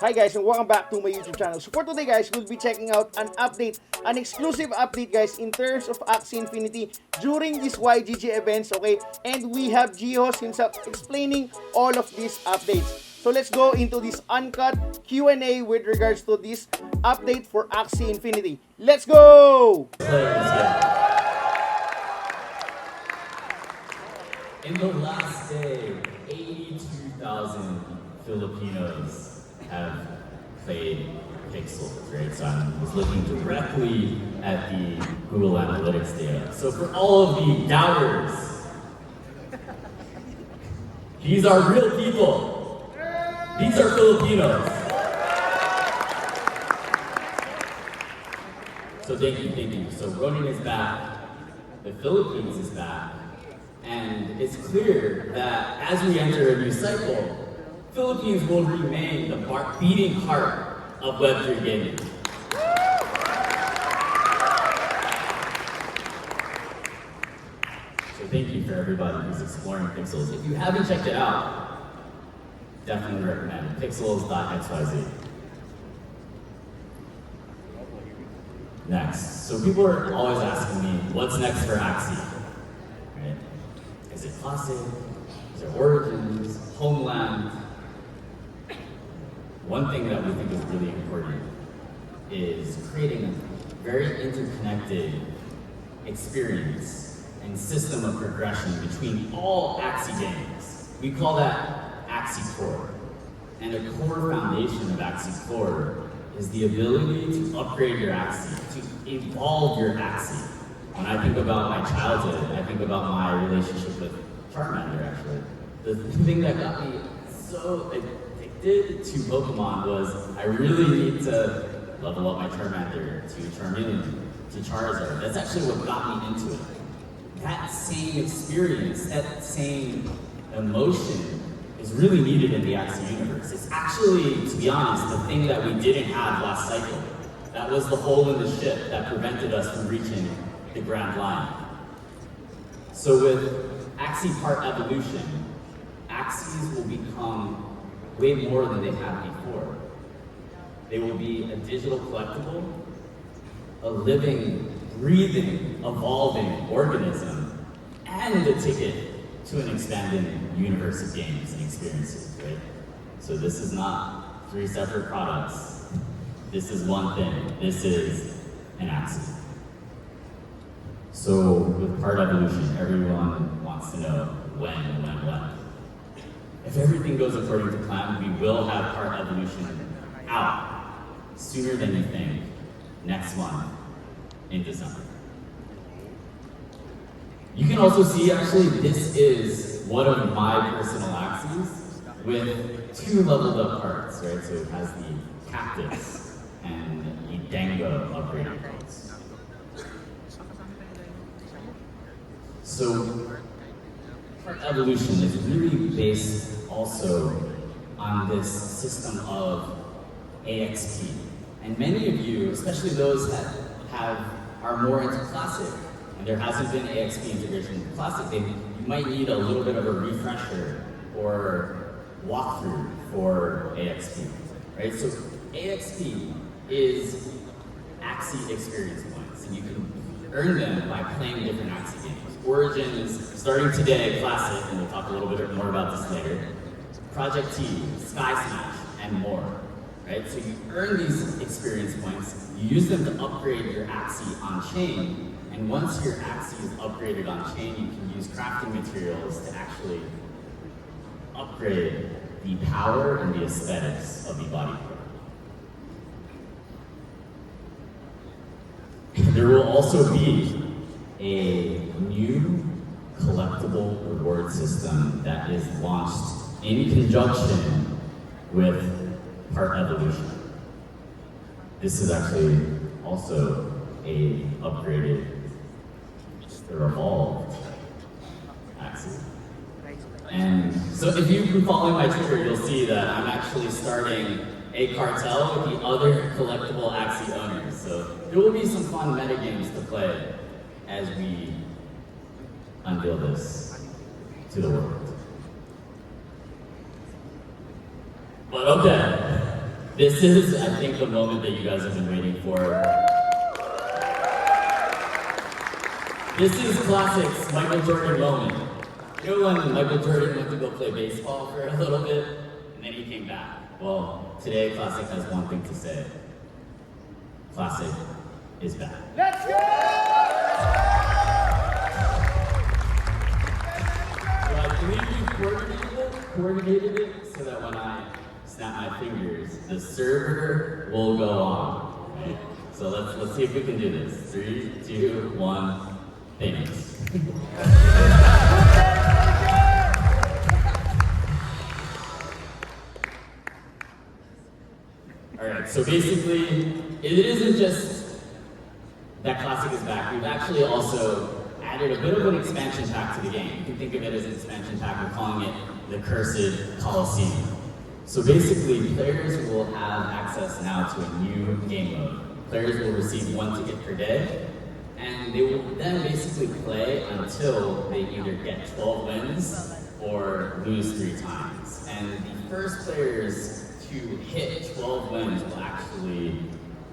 Hi guys, and welcome back to my YouTube channel. So for today guys, we'll be checking out an update, an exclusive update guys in terms of Axie Infinity during this YGG events, okay? And we have Jihoz himself explaining all of these updates. So let's go into this uncut Q&A with regards to this update for Axie Infinity. Let's go! In the last day, 82,000 Filipinos have played Pixels, right? So I was looking directly at the Google Analytics data. So for all of the doubters, these are real people. These are Filipinos. So thank you. So Ronin is back, the Philippines is back, and it's clear that as we enter a new cycle, Philippines will remain the beating heart of Web3 gaming. So thank you for everybody who's exploring Pixels. If you haven't checked it out, definitely recommend pixels.xyz. Next. So people are always asking me, what's next for Axie? Right? Is it Classic? Is it Origins? Homeland? One thing that we think is really important is creating a very interconnected experience and system of progression between all Axie games. We call that Axie Core. And a core foundation of Axie Core is the ability to upgrade your Axie, to evolve your Axie. When I think about my childhood, I think about my relationship with Charmander, actually. The thing that got me so addicted to Pokemon was I really need to level up my Charmander to Charmeleon, to Charizard. That's actually what got me into it. That same experience, that same emotion is really needed in the Axie universe. It's actually, to be honest, the thing that we didn't have last cycle. That was the hole in the ship that prevented us from reaching the Grand Line. So with Axie Part Evolution, Axies will become way more than they have before. They will be a digital collectible, a living, breathing, evolving organism, and a ticket to an expanding universe of games and experiences, right? So this is not three separate products. This is one thing. This is an Axie. So with Part Evolution, everyone wants to know when. If everything goes according to plan, we will have Part Evolution out sooner than you think, next month in December. You can also see, actually, this is one of my personal Axies with two leveled up parts, right? So it has the Cactus and the Dango upgraded parts. So Part Evolution is really based also on this system of AXP. And many of you, especially those that are more into Classic, and there hasn't been AXP integration in Classic, you might need a little bit of a refresher or walkthrough for AXP, right? So AXP is Axie experience points, and you can earn them by playing different Axie games. Origins, starting today, Classic, and we'll talk a little bit more about this later. Project T, Sky Smash, and more, right? So you earn these experience points, you use them to upgrade your Axie on-chain, and once your Axie is upgraded on-chain, you can use crafting materials to actually upgrade the power and the aesthetics of the body part. There will also be a new collectible reward system that is launched in conjunction with Part Evolution. This is actually also a upgraded or evolved Axie. And so if you've been following my Twitter, you'll see that I'm actually starting a cartel with the other collectible Axie owners. So there will be some fun metagames to play as we unveil this to the world. But okay, This is, I think, the moment that you guys have been waiting for. This is classics Michael Jordan moment. You know when Michael Jordan went to go play baseball for a little bit, and then he came back? Well, today Classic has one thing to say. Classic is back. Let's go! So I believe we coordinated it so that when I snap my fingers, the server will go on. Right? So let's see if we can do this. 3, 2, 1, payments. Alright, so basically, it isn't just that Classic is back. We've actually also added a bit of an expansion pack to the game. You can think of it as an expansion pack. We're calling it the Cursed Coliseum. So basically, players will have access now to a new game mode. Players will receive 1 ticket per day, and they will then basically play until they either get 12 wins or lose 3 times. And the first players to hit 12 wins will actually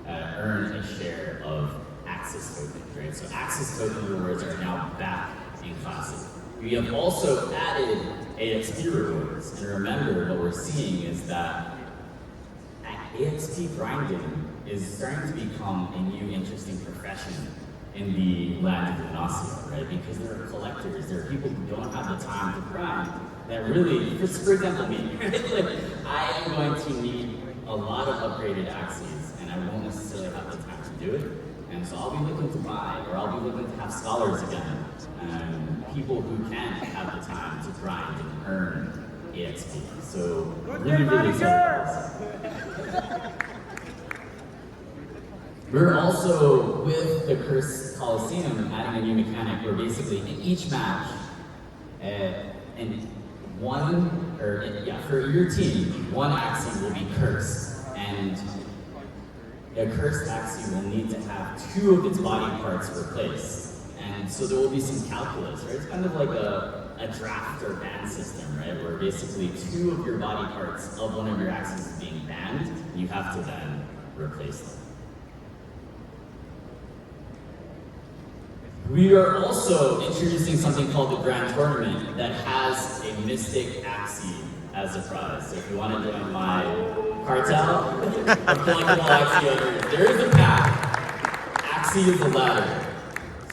earn a share of Axie tokens, right? So Axie token rewards are now back in Classic. We have also added AXP rewards, and remember what we're seeing is that AXP grinding is starting to become a new interesting profession in the land of Lunacia, right? Because there are collectors, there are people who don't have the time to grind that really, for example me, right? Like, I am going to need a lot of upgraded Axies, and I won't necessarily have the time to do it. And so I'll be looking to buy, or I'll be looking to have scholars again, people who can have the time to grind and earn AXP. So really, really excited about this. We're also, with the Cursed Coliseum, adding a new mechanic where basically in each match, for your team, 1 Axie will be cursed, and a cursed Axie will need to have 2 of its body parts replaced. And so there will be some calculus, right? It's kind of like a draft or ban system, right? Where basically 2 of your body parts of one of your Axies is being banned, and you have to then replace them. We are also introducing something called the Grand Tournament that has a Mystic Axie as a prize. So if you want to join my cartel of collectible Axie owners, there is a path. Axie is a ladder.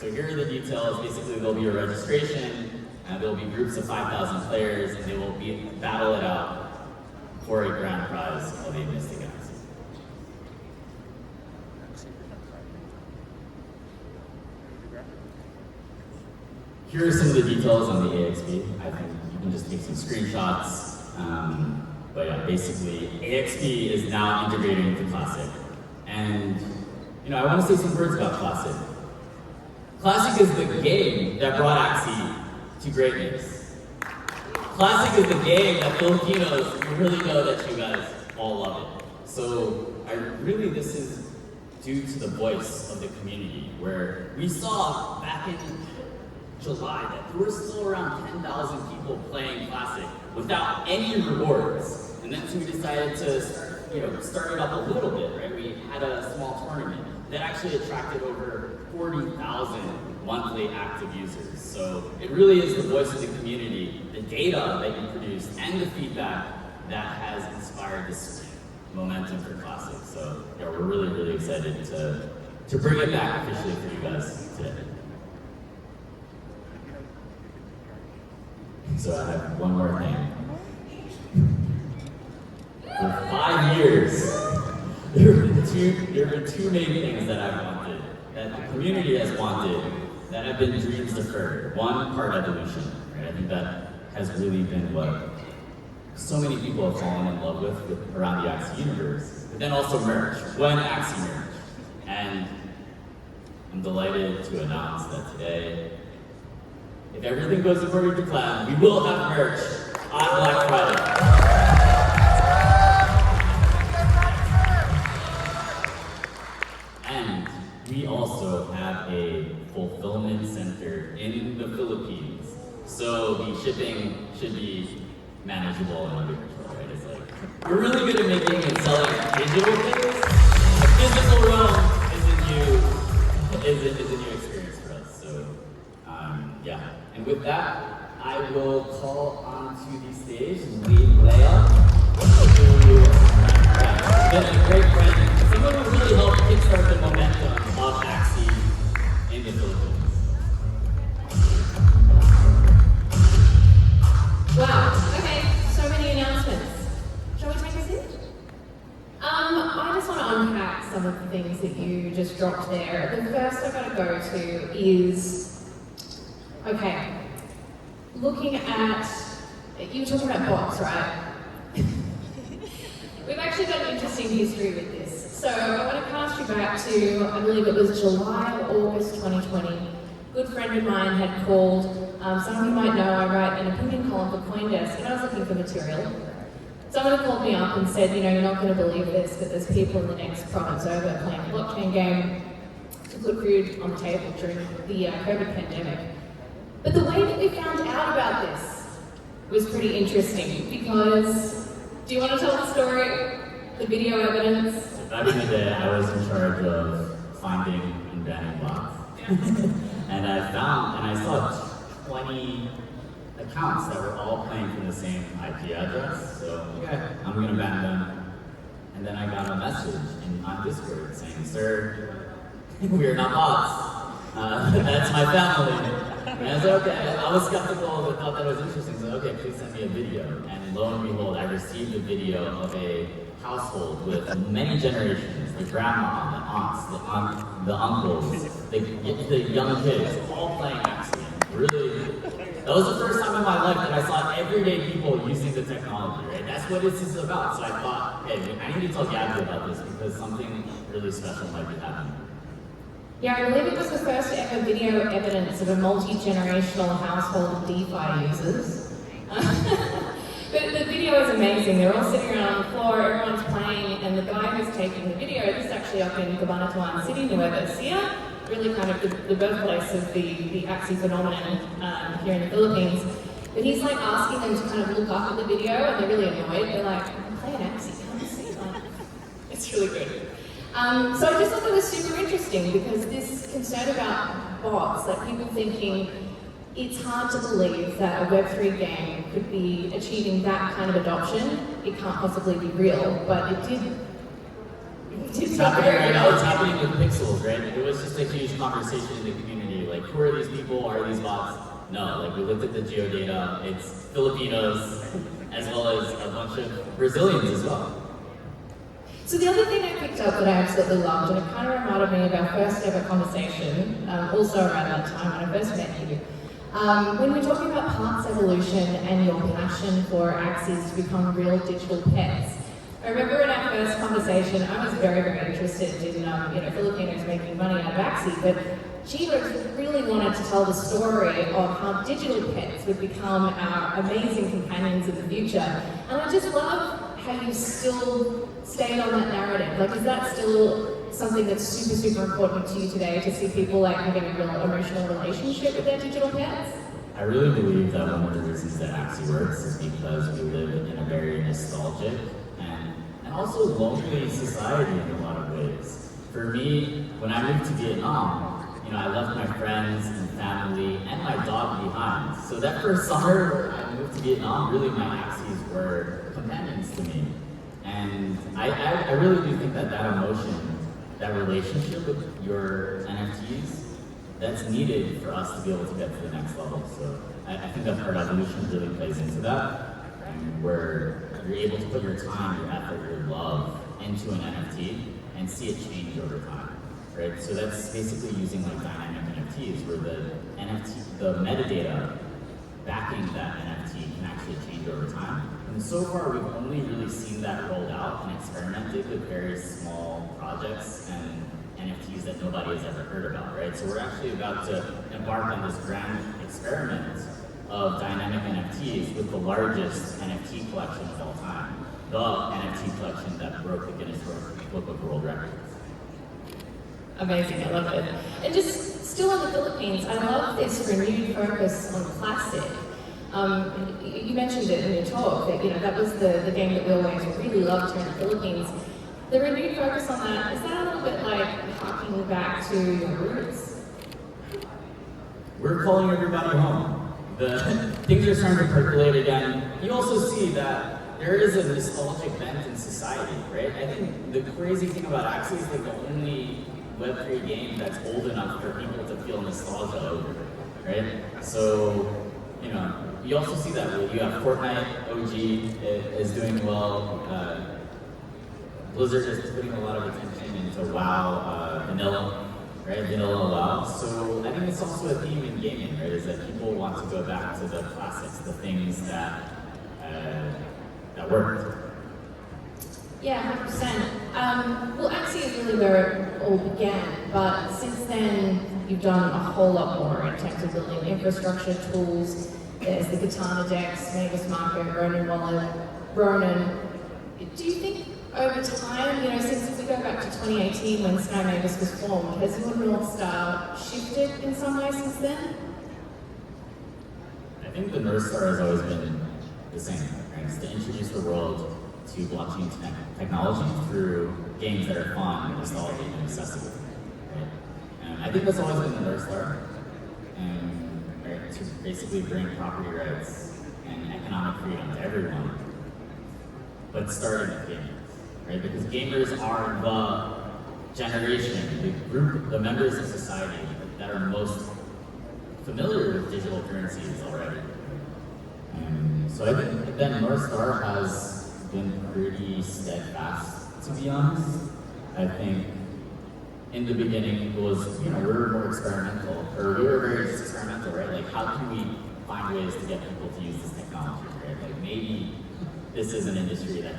So here are the details. Basically, there'll be a registration, and there'll be groups of 5,000 players, and they will battle it out for a grand prize of a Mystic Axie. Here are some of the details on the AXP. I think you can just take some screenshots. But yeah, basically, AXP is now integrated into Classic. And, I want to say some words about Classic. Classic is the game that brought Axie to greatness. Classic is the game that Filipinos really know that you guys all love it. So, this is due to the voice of the community, where we saw back in July that there were still around 10,000 people playing Classic without any rewards. And then so we decided to start it up a little bit, right? We had a small tournament that actually attracted over 40,000 monthly active users. So it really is the voice of the community, the data that you produce, and the feedback that has inspired this momentum for Classic. So yeah, we're really, really excited to bring it back officially for you guys today. So I have one more thing. For 5 years, there have been two main things that I've wanted, that the community has wanted, that have been dreams deferred. One, card evolution, right? I think that has really been what so many people have fallen in love with around the Axie universe. But then also merch, when Axie merch. And I'm delighted to announce that today, if everything goes according to plan, we will have merch on Black Friday. And we also have a fulfillment center in the Philippines. So the shipping should be manageable and under control. physical, right? It's like, we're really good at making and selling digital things. The physical realm is a new experience for us. So, yeah. And with that, I will call onto the stage lead Leia, who has been a great friend, someone who really helped kickstart the momentum of Axie in the Philippines. Wow, okay, so many announcements. Shall we take a seat? I just want to unpack some of the things that you just dropped there. The first I've got to go to is, okay, looking at, you were talking about bots, right? We've actually got an interesting history with this. So I want to cast you back to, I believe it was July or August 2020. A good friend of mine had called, some of you might know I write an opinion column for CoinDesk, and I was looking for material. Someone had called me up and said, you know, you're not going to believe this, but there's people in the next province over playing a blockchain game to put food on the table during the COVID pandemic. But the way that we found out about this was pretty interesting because, do you want to tell the story? The video evidence? Back in the day, I was in charge of finding and banning bots. And I saw 20 accounts that were all playing from the same IP address. So, okay, I'm gonna ban them. And then I got a message on Discord saying, sir, we are not bots. That's my family. And I was like, okay, I was skeptical, but thought that was interesting. So, okay, please send me a video. And lo and behold, I received a video of a household with many generations, the grandma, the aunts, the uncles, the young kids, all playing Axie. Really, that was the first time in my life that I saw everyday people using the technology, right? That's what this is about. So I thought, hey, I need to tell Gabby about this because something really special might be happening. Yeah, I believe it was the first ever video evidence of a multi-generational household of DeFi users. But the video is amazing. They're all sitting around on the floor, everyone's playing, and the guy who's taking the video, this is actually up in Cabanatuan City, Nueva Ecija, really kind of the birthplace of the Axie phenomenon here in the Philippines. But he's like asking them to kind of look up at the video, and they're really annoyed. They're like, I'm playing Axie, can't you see? Like, it's really good. So I just thought that was super interesting because this concern about bots, like people thinking it's hard to believe that a Web3 game could be achieving that kind of adoption. It can't possibly be real, but it did. It's happening right now. It's happening with pixels, right? It was just a huge conversation in the community. Like, who are these people? Are these bots? No. Like, we looked at the geodata. It's Filipinos as well as a bunch of Brazilians as well. So the other thing I picked up that I absolutely loved, and it kind of reminded me of our first ever conversation, also around that time when I first met you. When we're talking about parts evolution and your passion for Axies to become real digital pets, I remember in our first conversation, I was very, very interested in Filipinos making money out of Axie, but Jihoz really wanted to tell the story of how digital pets would become our amazing companions of the future. And I just love how you still stayed on that narrative. Like, is that still something that's super, super important to you today, to see people like having a real emotional relationship with their digital pets? I really believe that one of the reasons that Axie works is because we live in a very nostalgic and also lonely society in a lot of ways. For me, when I moved to Vietnam, I left my friends and family and my dog behind. So that first summer I moved to Vietnam, really my Axies were companions to me. And I really do think that emotion, that relationship with your NFTs, that's needed for us to be able to get to the next level. So I think that part of evolution really plays into that, where you're able to put your time, your effort, your love into an NFT and see it change over time, right? So that's basically using like dynamic NFTs, where the metadata backing that NFT can actually change over time. And so far, we've only really seen that rolled out and experimented with very small projects and NFTs that nobody has ever heard about, right? So we're actually about to embark on this grand experiment of dynamic NFTs with the largest NFT collection of all time, the NFT collection that broke the Guinness Book of World Records. Amazing, I love it. And just still in the Philippines, I love this renewed focus on plastic. You mentioned it in your talk that that was the game that we always really loved here in the Philippines. The renewed focus on that, is that a little bit like harking back to your roots? We're calling everybody home. The things are starting to percolate again. You also see that there is a nostalgic bent in society, right? I think the crazy thing about Axie is like the only Web3 game that's old enough for people to feel nostalgia over, right? So, you also see that you have Fortnite, OG is doing well. Blizzard is putting a lot of attention into WoW, vanilla, right? Vanilla WoW. So I think it's also a theme in gaming, right? Is that people want to go back to the classics, the things that worked. Yeah, 100%. Well, Axie is really where it all began, but since then you've done a whole lot more in terms of building infrastructure tools. There's the Katana Dex, Mavis Market, Ronin Wallet, Ronin. Do you think over time, since we go back to 2018 when Sky Mavis was formed, has your North Star shifted in some way since then? I think the North Star has always been the same, right? It's to introduce the world to blockchain technology through games that are fun, nostalgic, and accessible. Right? And I think that's always been the North Star. And right, to basically bring property rights and economic freedom to everyone, but starting with gaming, right? Because gamers are the generation, the group, the members of society that are most familiar with digital currencies already. So I think that North Star has been pretty steadfast, to be honest. I think in the beginning it was, we were more experimental, or we were very experimental, right? Like, how can we find ways to get people to use this technology, right? Like, maybe this is an industry that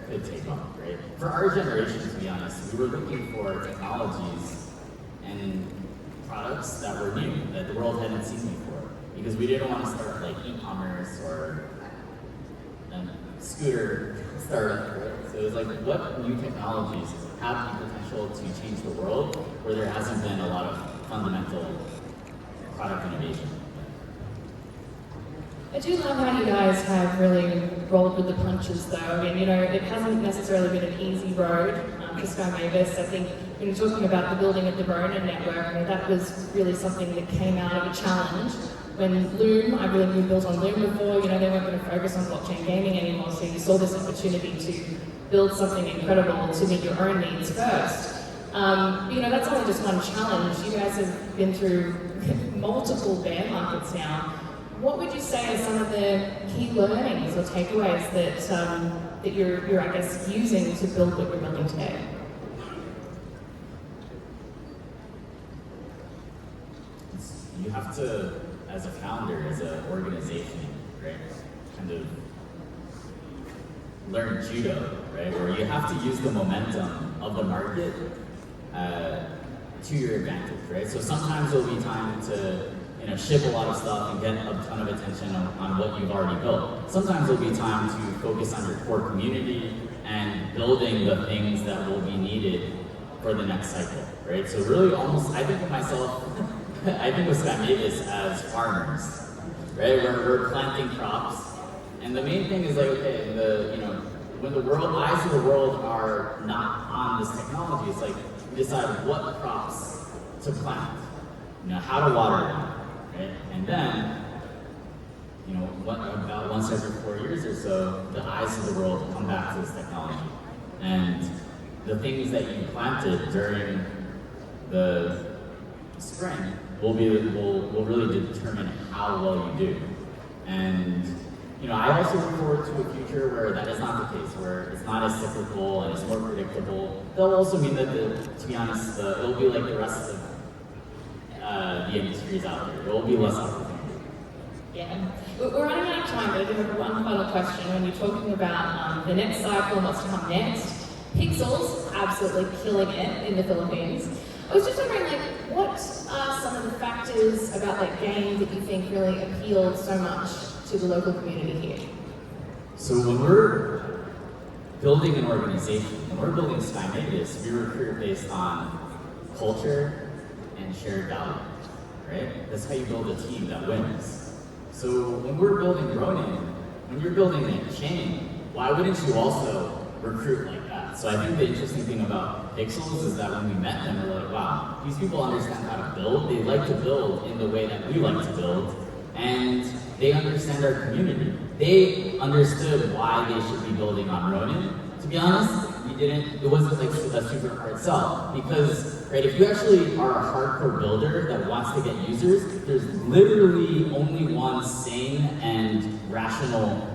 could take off, right? For our generation, to be honest, we were looking for technologies and products that were new, that the world hadn't seen before, because we didn't want to start like e-commerce or a scooter startup, right? So it was like, what new technologies have the potential to change the world where there hasn't been a lot of fundamental product innovation? I do love how you guys have really rolled with the punches though. I mean, it hasn't necessarily been an easy road for Sky Mavis. I think when you're talking about the building of the Ronin network, that was really something that came out of a challenge. When Loom, I believe you built on Loom before, they weren't going to focus on blockchain gaming anymore, so you saw this opportunity to build something incredible to meet your own needs first. That's only just one challenge. You guys have been through multiple bear markets now. What would you say are some of the key learnings or takeaways that you're I guess using to build what you're building today? You have to, as a founder, as an organization, right, kind of learn judo, right, where you have to use the momentum of the market to your advantage, right? So sometimes there'll be time to ship a lot of stuff and get a ton of attention on what you've already built. Sometimes there'll be time to focus on your core community and building the things that will be needed for the next cycle, right? So really almost, I think of myself, I think of Sky Mavis as farmers, right? We're planting crops, and the main thing is like, okay, when the eyes of the world are not on this technology, it's like you decide what crops to plant, how to water them, right? And then, about once every 4 years or so, the eyes of the world come back to this technology, and the things that you planted during the spring will really determine how well you do. And I also look forward to a future where that is not the case, where it's not as cyclical and it's more predictable. That'll also mean that, to be honest, it'll be like the rest of the industries out there. There will be less opportunity. Yeah, we're running out of time, but I do have one final question. When you're talking about the next cycle and what's to come next, Pixels absolutely killing it in the Philippines. I was just wondering, what are some of the factors about that game that you think really appealed so much to the local community here? So when we're building an organization, when we're building Sky Mavis, we recruit based on culture and shared value, right? That's how you build a team that wins. So when we're building Ronin, when you're building a chain, why wouldn't you also recruit like that? So I think the interesting thing about Pixels is that when we met them, we're like, wow, these people understand how to build. They like to build in the way that we like to build, and they understand our community. They understood why they should be building on Ronin. To be honest, it wasn't like a super hard sell, because right, if you actually are a hardcore builder that wants to get users, there's literally only one sane and rational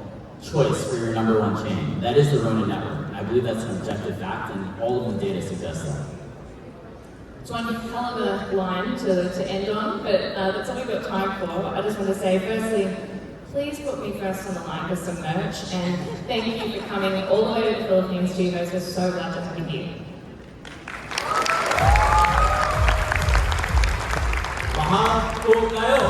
choice for your number one chain. That is the Ronin network. I believe that's an objective fact, and all of the data suggests that. It's one hell of a line to end on, but that's all we've got time for. I just want to say, firstly, please put me first on the line for some merch, and thank you for coming all the way to the Philippines, Jihoz. We're so glad to have you. Mahal po kayo!